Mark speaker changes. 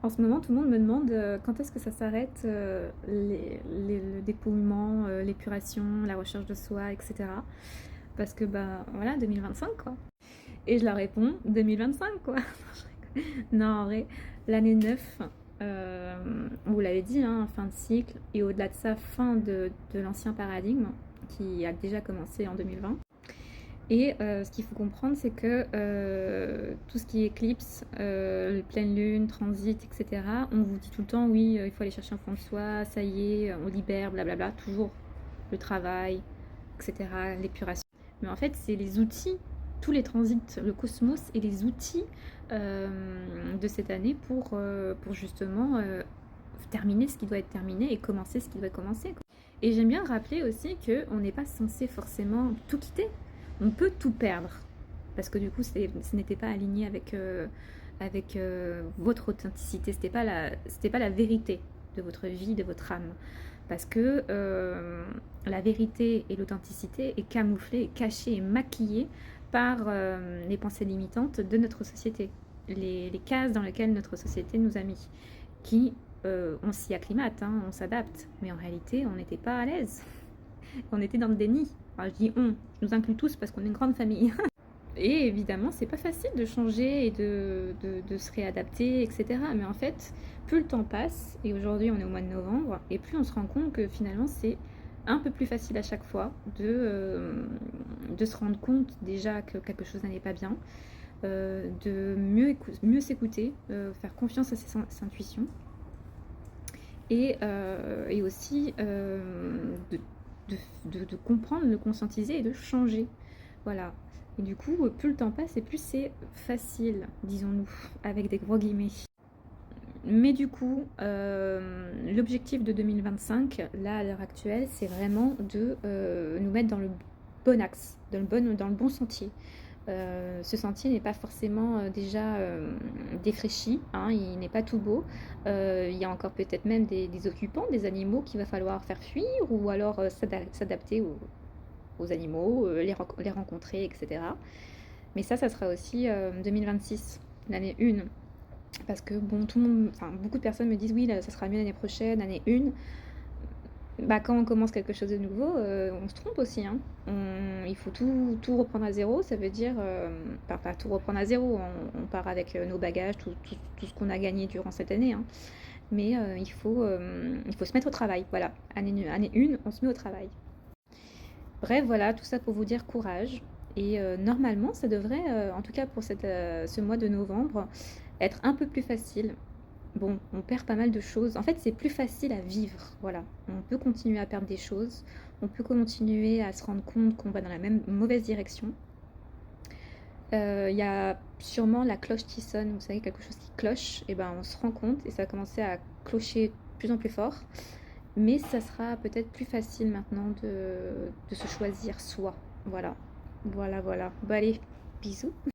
Speaker 1: En ce moment, tout le monde me demande quand est-ce que ça s'arrête, le dépouillement, l'épuration, la recherche de soi, etc. Parce que, bah, voilà, 2025, quoi. Et je leur réponds, 2025, quoi. Non, en vrai, l'année 9, vous l'avez dit, hein, fin de cycle, et au-delà de ça, fin de l'ancien paradigme, qui a déjà commencé en 2020. Et ce qu'il faut comprendre, c'est que tout ce qui est éclipse, pleine lune, transit, etc., on vous dit tout le temps, oui, il faut aller chercher un fond de soi, ça y est, on libère, blablabla, toujours le travail, etc., l'épuration. Mais en fait, c'est les outils, tous les transits, le cosmos et les outils de cette année pour justement terminer ce qui doit être terminé et commencer ce qui doit commencer, quoi. Et j'aime bien rappeler aussi qu'on n'est pas censé forcément tout quitter. On peut tout perdre. Parce que du coup, ce n'était pas aligné avec votre authenticité. C'était pas la vérité de votre vie, de votre âme. Parce que la vérité et l'authenticité est camouflée, cachée et maquillée par les pensées limitantes de notre société. Les cases dans lesquelles notre société nous a mis. Qui, on s'y acclimate, hein, on s'adapte. Mais en réalité, on n'était pas à l'aise. On était dans le déni. Enfin, je dis on, je nous inclus tous parce qu'on est une grande famille. Et évidemment, c'est pas facile de changer et de se réadapter, etc. Mais en fait, plus le temps passe, et aujourd'hui on est au mois de novembre, et plus on se rend compte que finalement c'est un peu plus facile à chaque fois de se rendre compte déjà que quelque chose n'allait pas bien, de mieux s'écouter, faire confiance à ses intuitions, et aussi de comprendre, de conscientiser et de changer. Voilà. Et du coup, plus le temps passe et plus c'est facile, disons-nous, avec des gros guillemets. Mais du coup, l'objectif de 2025, là, à l'heure actuelle, c'est vraiment de nous mettre dans le bon axe, dans le bon sentier. Ce sentier n'est pas forcément déjà défraîchi, hein, il n'est pas tout beau. Il y a encore peut-être même des occupants, des animaux qu'il va falloir faire fuir ou alors s'adapter aux animaux, les rencontrer, etc. Mais ça sera aussi 2026, l'année 1. Parce que bon, tout le monde, enfin, beaucoup de personnes me disent oui, là, ça sera mieux l'année prochaine, année 1. Bah, quand on commence quelque chose de nouveau, on se trompe aussi, hein. Il faut tout reprendre à zéro, ça veut dire, pas tout reprendre à zéro, on part avec nos bagages, tout ce qu'on a gagné durant cette année, hein. Mais il faut se mettre au travail, voilà. Année 1, on se met au travail. Bref, voilà, tout ça pour vous dire courage. Et normalement, ça devrait, en tout cas pour ce mois de novembre, être un peu plus facile. Bon, on perd pas mal de choses. En fait, c'est plus facile à vivre. Voilà. On peut continuer à perdre des choses. On peut continuer à se rendre compte qu'on va dans la même mauvaise direction. Il y a sûrement la cloche qui sonne. Vous savez, quelque chose qui cloche. Et ben, on se rend compte et ça va commencer à clocher de plus en plus fort. Mais ça sera peut-être plus facile maintenant de se choisir soi. Voilà. Voilà, voilà. Bon, allez, bisous.